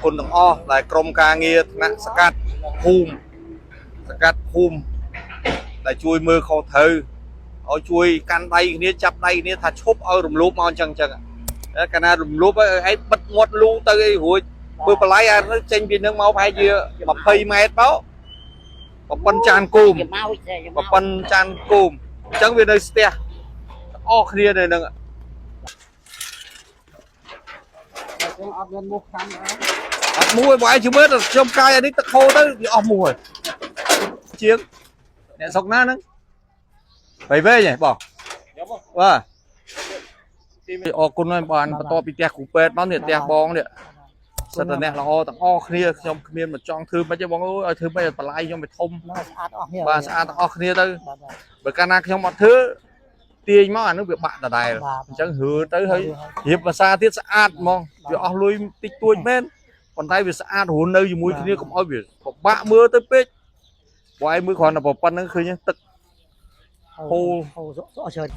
គុណទាំងអស់ដែលក្រុមការងារថ្នាក់សកាត់ភូមិដែលជួយមើលខុសត្រូវឲ្យជួយកាន់ដៃគ្នាចាប់ដៃគ្នាថាឈប់ឲ្យរំលោភមកអញ្ចឹងកាលណារំលោភឲ្យបិទមាត់លូទៅអីរួចបើបល័យអាចេញពីនឹងមកប្រហែលជា20 ម៉ែត្រទៅប៉ុណ្ណឹងចានគោមប៉ុណ្ណឹងចានគោមអញ្ចឹងវានៅស្ទះអស់គ្នានៅនឹងអត់មានមូសកាន់អត់មួយបើឯងជឿមើលទៅខ្ញុំកាយអានេះទឹកហូរទៅវាអស់មូសហើយជាងអ្នកស្រុកណាហ្នឹងបីវែងហ៎បងបាទអរគុណហើយបានបន្ទាប់ពីផ្ទះគ្រូពេទ្យមកនេះផ្ទះបងនេះសិតតែអ្នកល្អទាំងអស់គ្នាខ្ញុំគ្មានមកចង់ធ្វើមិនទេបងអើយឲ្យធ្វើមិនបលាយខ្ញុំទៅធំស្អាតអស់គ្នាបាទស្អាតទាំងអស់គ្នាទៅបើកាលណាខ្ញុំអត់ធ្វើទាញមកអានោះវាបាក់ដដែលអញ្ចឹងហឺទៅហើយរៀបភាសាទៀតស្អាតហ្មងវាអស់លុយតិចតួចមែនប៉ុន្តែវាស្អាតរស់នៅជាមួយគ្នាកុំឲ្យវាពិបាកមើលទៅពេកបើឯងមើលគ្រាន់តែប៉ុណ្្នឹងឃើញទឹកហូរច្រើន